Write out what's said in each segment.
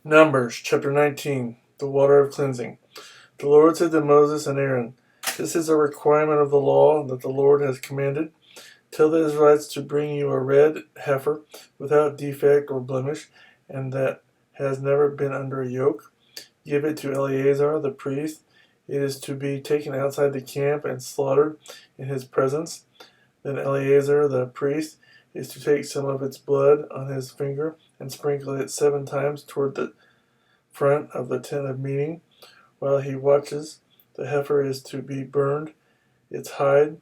Numbers chapter 19, the water of cleansing. The Lord said to Moses and Aaron, "This is a requirement of the law that the Lord has commanded. Tell the Israelites to bring you a red heifer without defect or blemish, and that has never been under a yoke. Give it to Eleazar the priest. It is to be taken outside the camp and slaughtered in his presence. Then Eleazar the priest is to take some of its blood on his finger and sprinkle it 7 times toward the front of the tent of meeting. While he watches, the heifer is to be burned, its hide,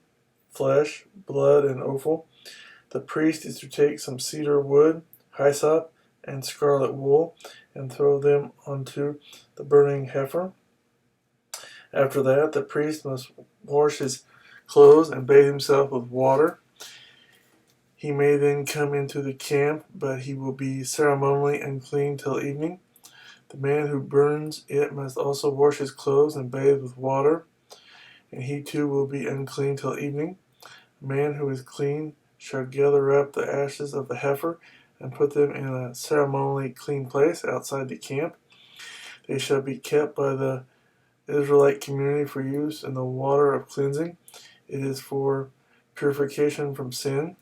flesh, blood, and offal. The priest is to take some cedar wood, hyssop, and scarlet wool, and throw them onto the burning heifer. After that, the priest must wash his clothes and bathe himself with water. He may then come into the camp, but he will be ceremonially unclean till evening. The man who burns it must also wash his clothes and bathe with water, and he too will be unclean till evening. A man who is clean shall gather up the ashes of the heifer and put them in a ceremonially clean place outside the camp. They shall be kept by the Israelite community for use in the water of cleansing. It is for purification from sin.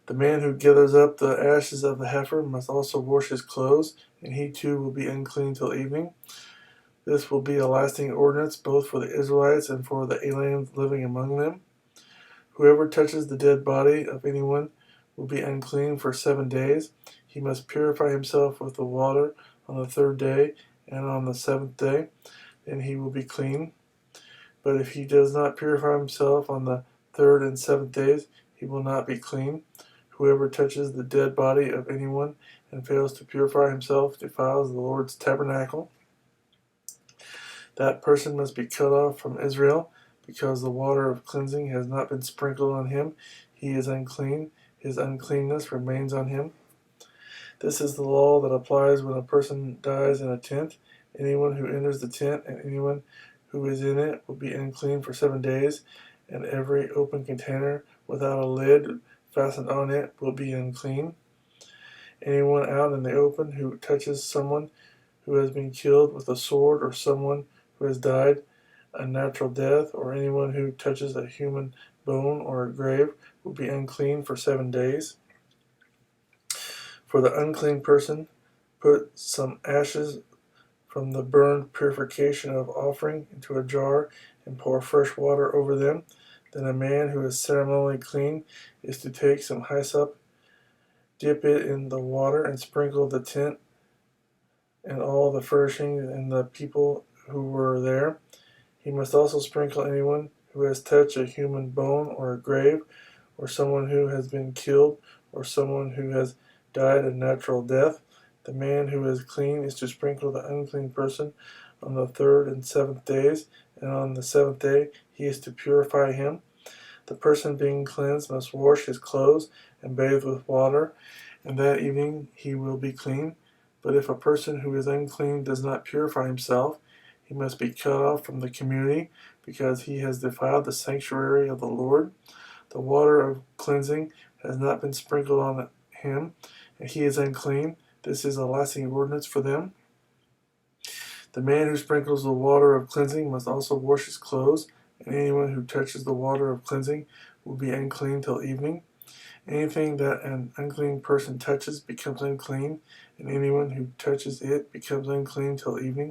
The man who gathers up the ashes of the heifer must also wash his clothes, and he too will be unclean till evening. This will be a lasting ordinance both for the Israelites and for the aliens living among them. Whoever touches the dead body of anyone will be unclean for 7 days. He must purify himself with the water on the 3rd day and on the 7th day. Then he will be clean. But if he does not purify himself on the 3rd and 7th days, he will not be clean. Whoever touches the dead body of anyone and fails to purify himself defiles the Lord's tabernacle. That person must be cut off from Israel, because the water of cleansing has not been sprinkled on him. He is unclean. His uncleanness remains on him. This is the law that applies when a person dies in a tent. Anyone who enters the tent and anyone who is in it will be unclean for 7 days, and every open container without a lid fastened on it will be unclean. Anyone out in the open who touches someone who has been killed with a sword, or someone who has died a natural death, or anyone who touches a human bone or a grave will be unclean for 7 days. For the unclean person, put some ashes from the burned purification of offering into a jar and pour fresh water over them. Then a man who is ceremonially clean is to take some hyssop, dip it in the water, and sprinkle the tent and all the furnishings and the people who were there. He must also sprinkle anyone who has touched a human bone or a grave, or someone who has been killed, or someone who has died a natural death. The man who is clean is to sprinkle the unclean person on the 3rd and 7th days, and on the 7th day he is to purify him. The person being cleansed must wash his clothes and bathe with water, and that evening he will be clean. But if a person who is unclean does not purify himself, he must be cut off from the community, because he has defiled the sanctuary of the Lord. The water of cleansing has not been sprinkled on him, and he is unclean. This is a lasting ordinance for them. The man who sprinkles the water of cleansing must also wash his clothes, and anyone who touches the water of cleansing will be unclean till evening. Anything that an unclean person touches becomes unclean, and anyone who touches it becomes unclean till evening.